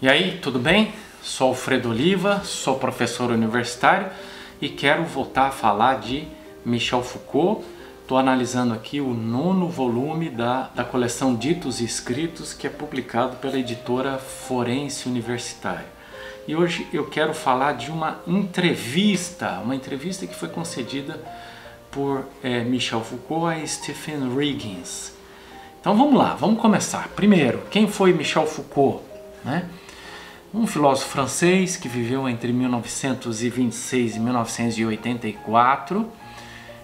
E aí, tudo bem? Sou Alfredo Oliva, sou professor universitário e quero voltar a falar de Michel Foucault. Estou analisando aqui o 9º volume da coleção Ditos e Escritos, que é publicado pela editora Forense Universitária. E hoje eu quero falar de uma entrevista que foi concedida por Michel Foucault a Stephen Huygens. Então vamos lá, vamos começar. Primeiro, quem foi Michel Foucault, né? Um filósofo francês que viveu entre 1926 e 1984,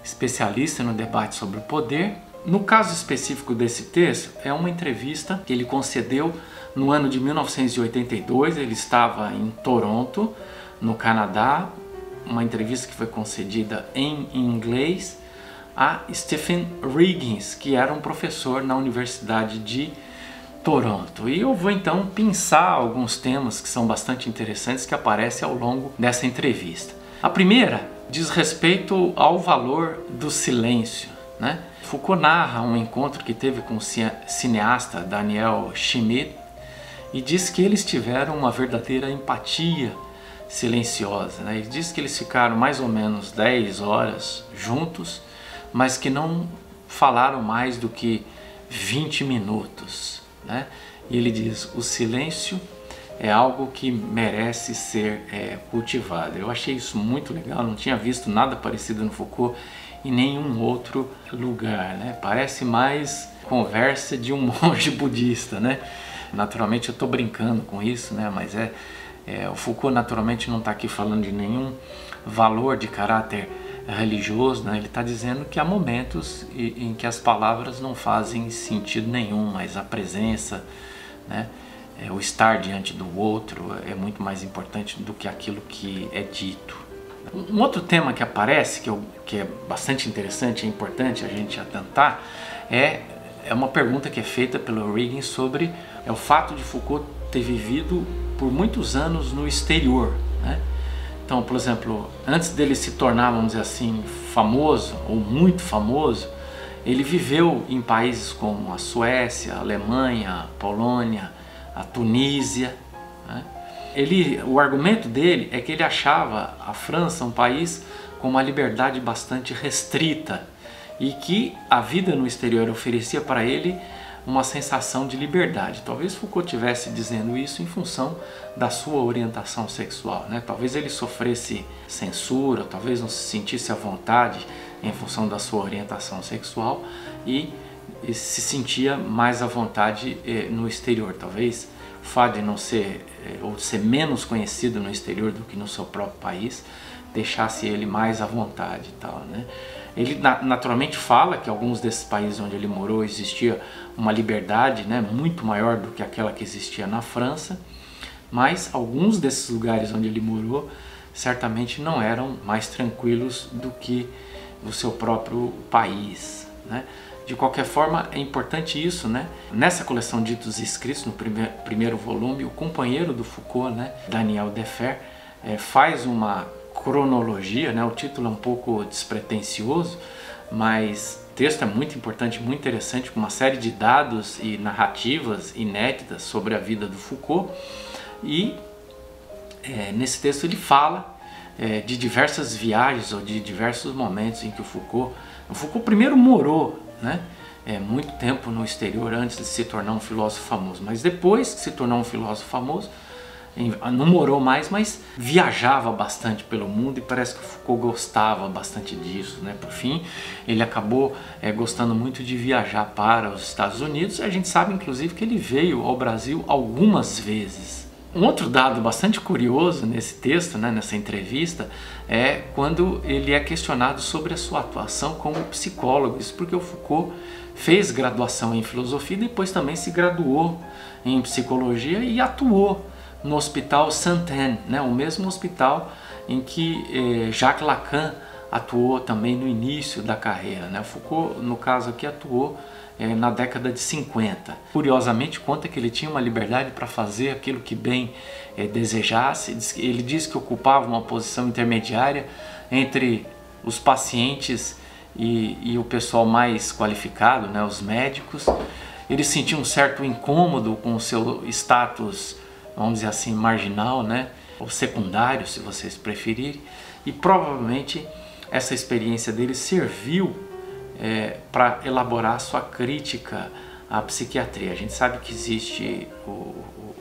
especialista no debate sobre o poder. No caso específico desse texto, é uma entrevista que ele concedeu no ano de 1982, ele estava em Toronto, no Canadá, uma entrevista que foi concedida em inglês a Stephen Huygens, que era um professor na Universidade de Toronto. E eu vou então pensar alguns temas que são bastante interessantes que aparecem ao longo dessa entrevista. A primeira diz respeito ao valor do silêncio, né? Foucault narra um encontro que teve com o cineasta Daniel Schmidt e diz que eles tiveram uma verdadeira empatia silenciosa, né? Ele diz que eles ficaram mais ou menos 10 horas juntos, mas que não falaram mais do que 20 minutos. Né? E ele diz: o silêncio é algo que merece ser cultivado. Eu achei isso muito legal, não tinha visto nada parecido no Foucault em nenhum outro lugar, né? Parece mais conversa de um monge budista, né? Naturalmente eu estou brincando com isso, né? Mas o Foucault naturalmente não está aqui falando de nenhum valor de caráter religioso, né? Ele está dizendo que há momentos em que as palavras não fazem sentido nenhum, mas a presença, né? O estar diante do outro é muito mais importante do que aquilo que é dito. Um outro tema que aparece, que é bastante interessante, é importante a gente atentar, é uma pergunta que é feita pelo Huygens sobre o fato de Foucault ter vivido por muitos anos no exterior, né? Então, por exemplo, antes dele se tornar, vamos dizer assim, famoso ou muito famoso, ele viveu em países como a Suécia, a Alemanha, a Polônia, a Tunísia, né? O argumento dele é que ele achava a França um país com uma liberdade bastante restrita e que a vida no exterior oferecia para ele uma sensação de liberdade. Talvez Foucault estivesse dizendo isso em função da sua orientação sexual, né? Talvez ele sofresse censura, talvez não se sentisse à vontade em função da sua orientação sexual e se sentia mais à vontade no exterior. Talvez o fato de não ser ou ser menos conhecido no exterior do que no seu próprio país deixasse ele mais à vontade e tal, né? Ele naturalmente fala que alguns desses países onde ele morou existia uma liberdade, né, muito maior do que aquela que existia na França, mas alguns desses lugares onde ele morou certamente não eram mais tranquilos do que o seu próprio país, né? De qualquer forma, é importante isso, né? Nessa coleção Ditos e Escritos, no primeiro volume, o companheiro do Foucault, né, Daniel Defer, faz uma cronologia, né? O título é um pouco despretensioso, mas o texto é muito importante, muito interessante, com uma série de dados e narrativas inéditas sobre a vida do Foucault. E nesse texto ele fala de diversas viagens ou de diversos momentos em que o Foucault primeiro morou, né, muito tempo no exterior antes de se tornar um filósofo famoso, mas depois que se tornou um filósofo famoso, não morou mais, mas viajava bastante pelo mundo e parece que o Foucault gostava bastante disso, né? Por fim, ele acabou gostando muito de viajar para os Estados Unidos. A gente sabe, inclusive, que ele veio ao Brasil algumas vezes. Um outro dado bastante curioso nesse texto, né, nessa entrevista, é quando ele é questionado sobre a sua atuação como psicólogo. Isso porque o Foucault fez graduação em filosofia e depois também se graduou em psicologia e atuou no Hospital Sainte-Anne, né, o mesmo hospital em que Jacques Lacan atuou também no início da carreira, né? Foucault, no caso aqui, atuou na década de 50. Curiosamente, conta que ele tinha uma liberdade para fazer aquilo que bem desejasse. Ele diz que ocupava uma posição intermediária entre os pacientes e o pessoal mais qualificado, né, os médicos. Ele sentia um certo incômodo com o seu status vamos dizer assim, marginal, né? Ou secundário, se vocês preferirem. E provavelmente essa experiência dele serviu para elaborar sua crítica à psiquiatria. A gente sabe que existe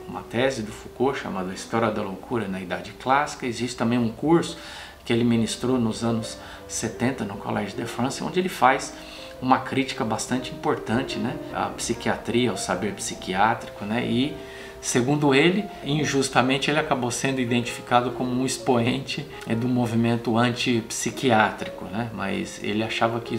uma tese do Foucault chamada História da Loucura na Idade Clássica. Existe também um curso que ele ministrou nos anos 70 no Collège de France, onde ele faz uma crítica bastante importante, né, à psiquiatria, ao saber psiquiátrico, né, e segundo ele, injustamente ele acabou sendo identificado como um expoente do movimento antipsiquiátrico, né, mas ele achava que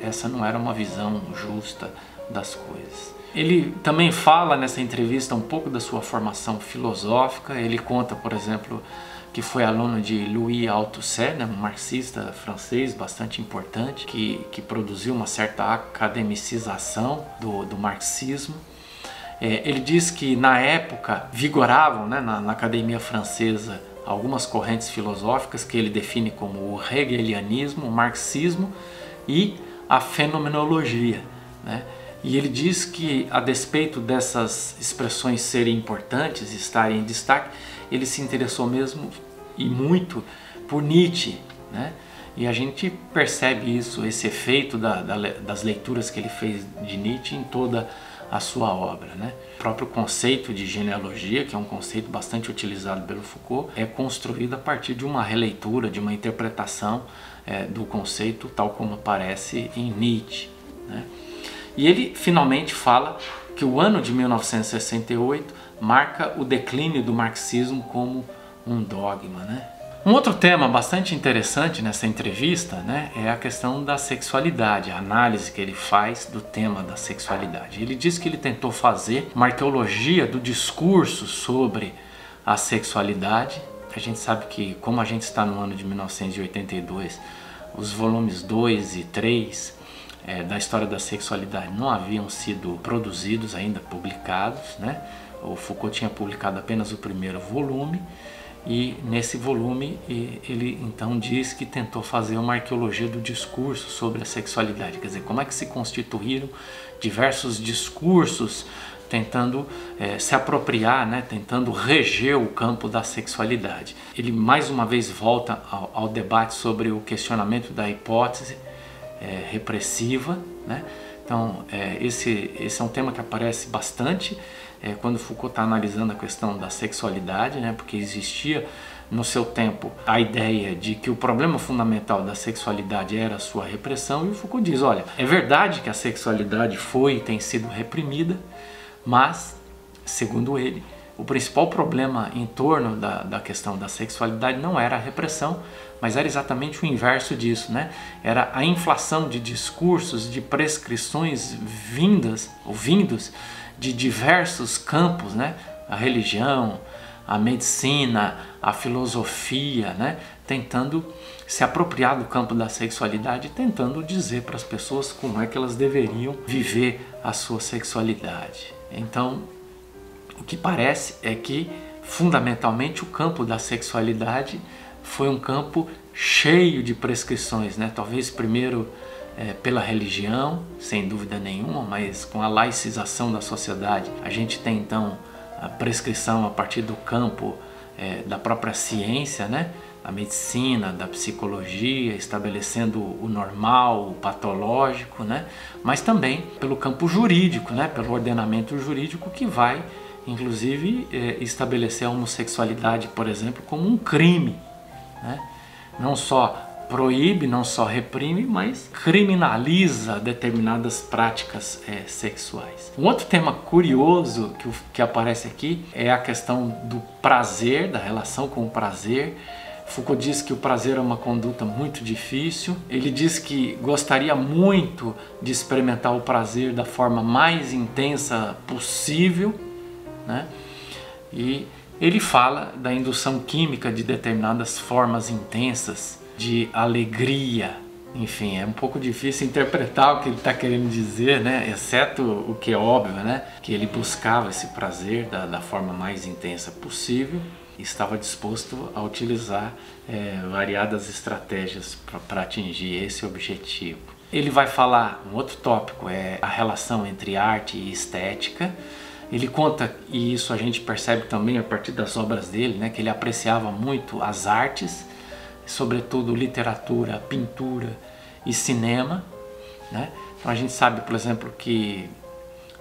essa não era uma visão justa das coisas. Ele também fala nessa entrevista um pouco da sua formação filosófica. Ele conta, por exemplo, que foi aluno de Louis Althusser, né, um marxista francês bastante importante, que produziu uma certa academicização do marxismo. Ele diz que na época vigoravam, né, na academia francesa algumas correntes filosóficas que ele define como o hegelianismo, o marxismo e a fenomenologia, né? E ele diz que, a despeito dessas expressões serem importantes, estarem em destaque, ele se interessou mesmo e muito por Nietzsche, né? E a gente percebe isso, esse efeito das leituras que ele fez de Nietzsche em toda a sua obra, né? O próprio conceito de genealogia, que é um conceito bastante utilizado pelo Foucault, é construído a partir de uma releitura, de uma interpretação do conceito tal como aparece em Nietzsche, né? E ele finalmente fala que o ano de 1968 marca o declínio do marxismo como um dogma, né? Um outro tema bastante interessante nessa entrevista, né, é a questão da sexualidade, a análise que ele faz do tema da sexualidade. Ele diz que ele tentou fazer uma arqueologia do discurso sobre a sexualidade. A gente sabe que, como a gente está no ano de 1982, os volumes 2 e 3 da história da sexualidade não haviam sido produzidos ainda, publicados, né? O Foucault tinha publicado apenas o primeiro volume, e nesse volume ele então diz que tentou fazer uma arqueologia do discurso sobre a sexualidade, quer dizer, como é que se constituíram diversos discursos tentando se apropriar, né, tentando reger o campo da sexualidade. Ele mais uma vez volta ao debate sobre o questionamento da hipótese repressiva, né? Então esse é um tema que aparece bastante quando Foucault está analisando a questão da sexualidade, né? Porque existia no seu tempo a ideia de que o problema fundamental da sexualidade era a sua repressão, e o Foucault diz, olha, é verdade que a sexualidade foi e tem sido reprimida, mas, segundo ele, o principal problema em torno da questão da sexualidade não era a repressão, mas era exatamente o inverso disso, né? Era a inflação de discursos, de prescrições vindos de diversos campos, né? A religião, a medicina, a filosofia, né? Tentando se apropriar do campo da sexualidade, tentando dizer para as pessoas como é que elas deveriam viver a sua sexualidade. Então, o que parece é que, fundamentalmente, o campo da sexualidade foi um campo cheio de prescrições, né? Talvez primeiro pela religião, sem dúvida nenhuma, mas com a laicização da sociedade, a gente tem então a prescrição a partir do campo da própria ciência, né? Da medicina, da psicologia, estabelecendo o normal, o patológico, né? Mas também pelo campo jurídico, né? Pelo ordenamento jurídico, que vai inclusive estabelecer a homossexualidade, por exemplo, como um crime, né? Não só proíbe, não só reprime, mas criminaliza determinadas práticas sexuais. Um outro tema curioso que aparece aqui é a questão do prazer, da relação com o prazer. Foucault diz que o prazer é uma conduta muito difícil. Ele diz que gostaria muito de experimentar o prazer da forma mais intensa possível, né? E ele fala da indução química de determinadas formas intensas de alegria. Enfim, é um pouco difícil interpretar o que ele está querendo dizer, né? Exceto o que é óbvio, né? Que ele buscava esse prazer da forma mais intensa possível e estava disposto a utilizar variadas estratégias para atingir esse objetivo. Ele vai falar, um outro tópico é a relação entre arte e estética. Ele conta, e isso a gente percebe também a partir das obras dele, né, que ele apreciava muito as artes, sobretudo literatura, pintura e cinema, né? Então a gente sabe, por exemplo, que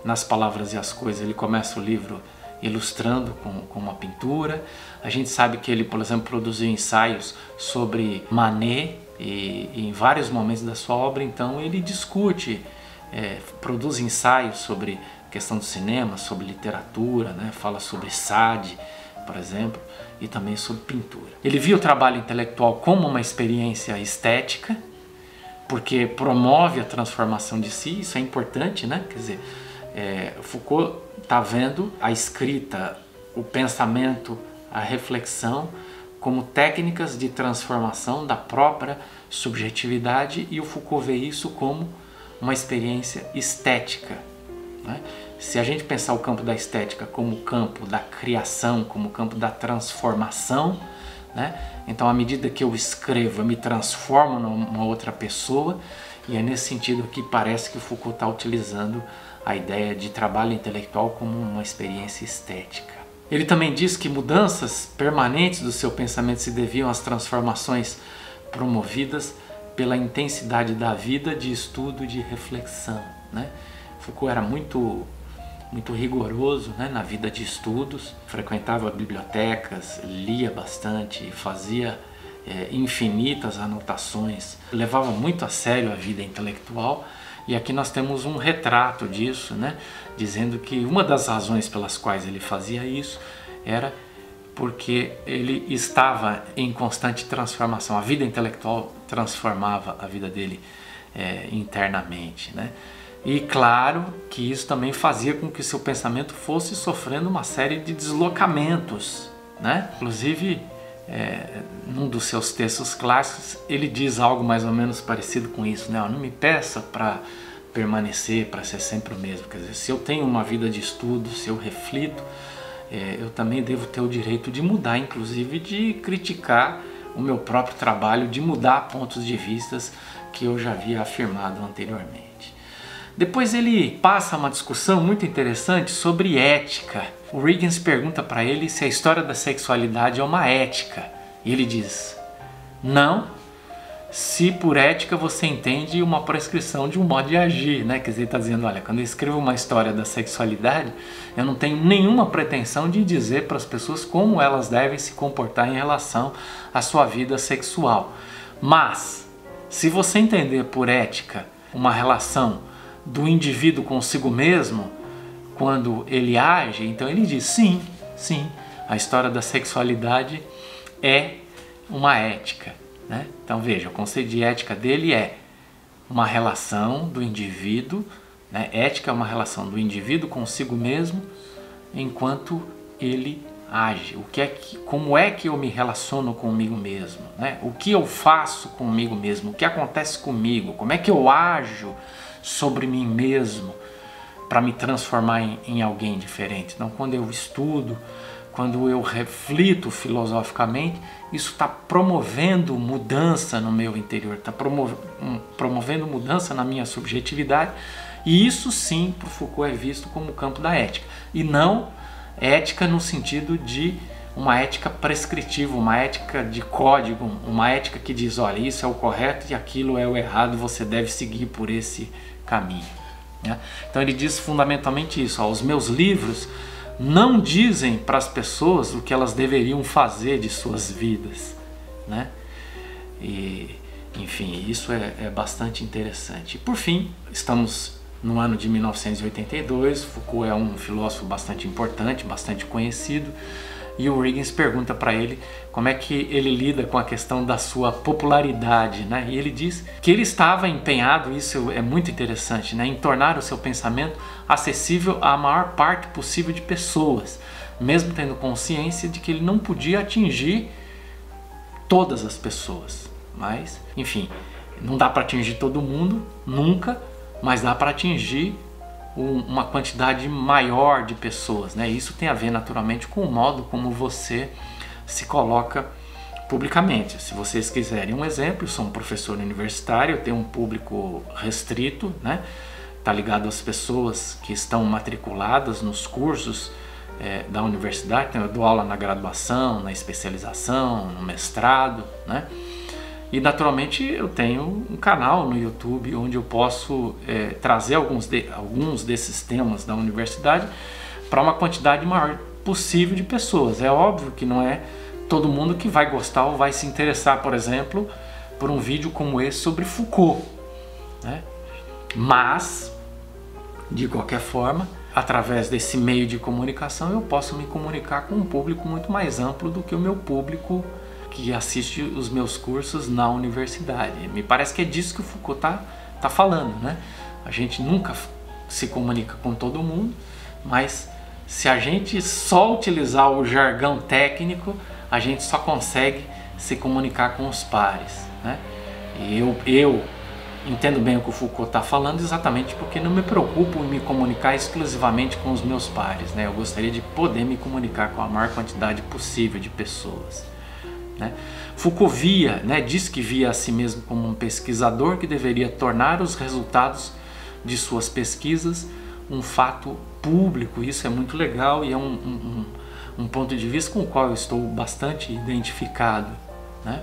nas Palavras e as Coisas ele começa o livro ilustrando com uma pintura. A gente sabe que ele, por exemplo, produziu ensaios sobre Manet e em vários momentos da sua obra, então ele discute, produz ensaios sobre questão do cinema, sobre literatura, né? Fala sobre Sade, por exemplo, e também sobre pintura. Ele via o trabalho intelectual como uma experiência estética, porque promove a transformação de si, isso é importante, né? Quer dizer, Foucault está vendo a escrita, o pensamento, a reflexão como técnicas de transformação da própria subjetividade, e o Foucault vê isso como uma experiência estética, né? Se a gente pensar o campo da estética como o campo da criação, como o campo da transformação, né? Então, à medida que eu escrevo, eu me transformo numa outra pessoa, e é nesse sentido que parece que o Foucault está utilizando a ideia de trabalho intelectual como uma experiência estética. Ele também diz que mudanças permanentes do seu pensamento se deviam às transformações promovidas pela intensidade da vida de estudo e de reflexão, né? Foucault era muito rigoroso, né, na vida de estudos, frequentava bibliotecas, lia bastante, fazia infinitas anotações, levava muito a sério a vida intelectual, e aqui nós temos um retrato disso, né, dizendo que uma das razões pelas quais ele fazia isso era porque ele estava em constante transformação. A vida intelectual transformava a vida dele internamente, né? E claro que isso também fazia com que seu pensamento fosse sofrendo uma série de deslocamentos, né? Inclusive, num dos seus textos clássicos, ele diz algo mais ou menos parecido com isso, né? Não me peça para permanecer, para ser sempre o mesmo. Quer dizer, se eu tenho uma vida de estudo, se eu reflito, eu também devo ter o direito de mudar, inclusive de criticar o meu próprio trabalho, de mudar pontos de vistas que eu já havia afirmado anteriormente. Depois ele passa uma discussão muito interessante sobre ética. O Huygens pergunta para ele se a história da sexualidade é uma ética. E ele diz, não, se por ética você entende uma prescrição de um modo de agir, né? Quer dizer, ele está dizendo, olha, quando eu escrevo uma história da sexualidade, eu não tenho nenhuma pretensão de dizer para as pessoas como elas devem se comportar em relação à sua vida sexual. Mas, se você entender por ética uma relação do indivíduo consigo mesmo, quando ele age, então ele diz, sim, a história da sexualidade é uma ética, né? Então veja, o conceito de ética dele é uma relação do indivíduo, né? Ética é uma relação do indivíduo consigo mesmo enquanto ele age. Como é que eu me relaciono comigo mesmo, né? O que eu faço comigo mesmo, o que acontece comigo, como é que eu ajo sobre mim mesmo para me transformar em alguém diferente. Então, quando eu estudo, quando eu reflito filosoficamente, isso está promovendo mudança no meu interior, está promovendo mudança na minha subjetividade, e isso sim, para Foucault, é visto como o campo da ética, e não ética no sentido de uma ética prescritiva, uma ética de código, uma ética que diz, olha, isso é o correto e aquilo é o errado, você deve seguir por esse caminho, né? Então ele diz fundamentalmente isso, os meus livros não dizem para as pessoas o que elas deveriam fazer de suas vidas, né? E, enfim, isso é bastante interessante. E, por fim, estamos no ano de 1982, Foucault é um filósofo bastante importante, bastante conhecido, e o Huygens pergunta para ele como é que ele lida com a questão da sua popularidade, né? E ele diz que ele estava empenhado, isso é muito interessante, né? Em tornar o seu pensamento acessível à maior parte possível de pessoas, mesmo tendo consciência de que ele não podia atingir todas as pessoas. Mas, enfim, não dá para atingir todo mundo, nunca, mas dá para atingir uma quantidade maior de pessoas, né? Isso tem a ver naturalmente com o modo como você se coloca publicamente. Se vocês quiserem um exemplo, eu sou um professor universitário, eu tenho um público restrito, né? está ligado às pessoas que estão matriculadas nos cursos da universidade. Então, eu dou aula na graduação, na especialização, no mestrado, né? E naturalmente eu tenho um canal no YouTube onde eu posso trazer alguns desses temas da universidade para uma quantidade maior possível de pessoas. É óbvio que não é todo mundo que vai gostar ou vai se interessar, por exemplo, por um vídeo como esse sobre Foucault, né? Mas, de qualquer forma, através desse meio de comunicação eu posso me comunicar com um público muito mais amplo do que o meu público que assiste os meus cursos na universidade. Me parece que é disso que o Foucault tá falando, né? A gente nunca se comunica com todo mundo, mas se a gente só utilizar o jargão técnico, a gente só consegue se comunicar com os pares, né? E eu entendo bem o que o Foucault está falando exatamente porque não me preocupo em me comunicar exclusivamente com os meus pares, né? Eu gostaria de poder me comunicar com a maior quantidade possível de pessoas, né? Foucault disse que via a si mesmo como um pesquisador que deveria tornar os resultados de suas pesquisas um fato público. Isso é muito legal e é um ponto de vista com o qual eu estou bastante identificado, né?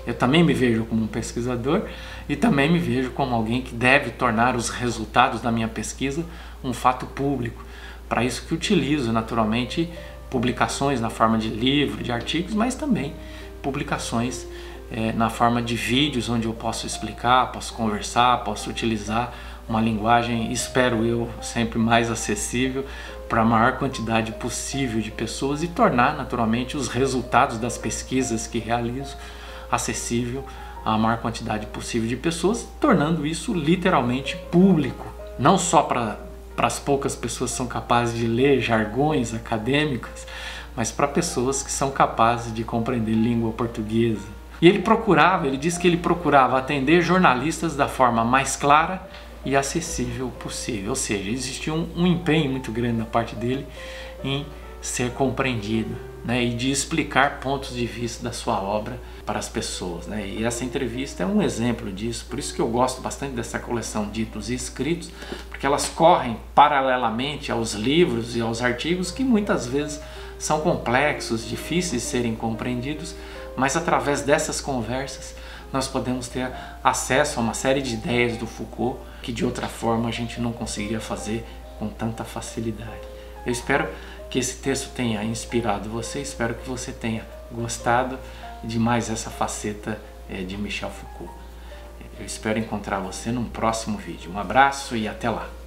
Eu também me vejo como um pesquisador e também me vejo como alguém que deve tornar os resultados da minha pesquisa um fato público. Para isso que utilizo naturalmente publicações na forma de livro, de artigos, mas também publicações na forma de vídeos onde eu posso explicar, posso conversar, posso utilizar uma linguagem, espero eu, sempre mais acessível para a maior quantidade possível de pessoas e tornar naturalmente os resultados das pesquisas que realizo acessível à maior quantidade possível de pessoas, tornando isso literalmente público, não só para as poucas pessoas que são capazes de ler jargões acadêmicos, mas para pessoas que são capazes de compreender língua portuguesa. E ele disse que ele procurava atender jornalistas da forma mais clara e acessível possível, ou seja, existia um empenho muito grande da parte dele em ser compreendido, né, e de explicar pontos de vista da sua obra para as pessoas, né? E essa entrevista é um exemplo disso. Por isso que eu gosto bastante dessa coleção Ditos e Escritos, porque elas correm paralelamente aos livros e aos artigos que muitas vezes são complexos, difíceis de serem compreendidos, mas através dessas conversas nós podemos ter acesso a uma série de ideias do Foucault que de outra forma a gente não conseguiria fazer com tanta facilidade. Eu espero que esse texto tenha inspirado você, espero que você tenha gostado de mais essa faceta de Michel Foucault. Eu espero encontrar você num próximo vídeo. Um abraço e até lá!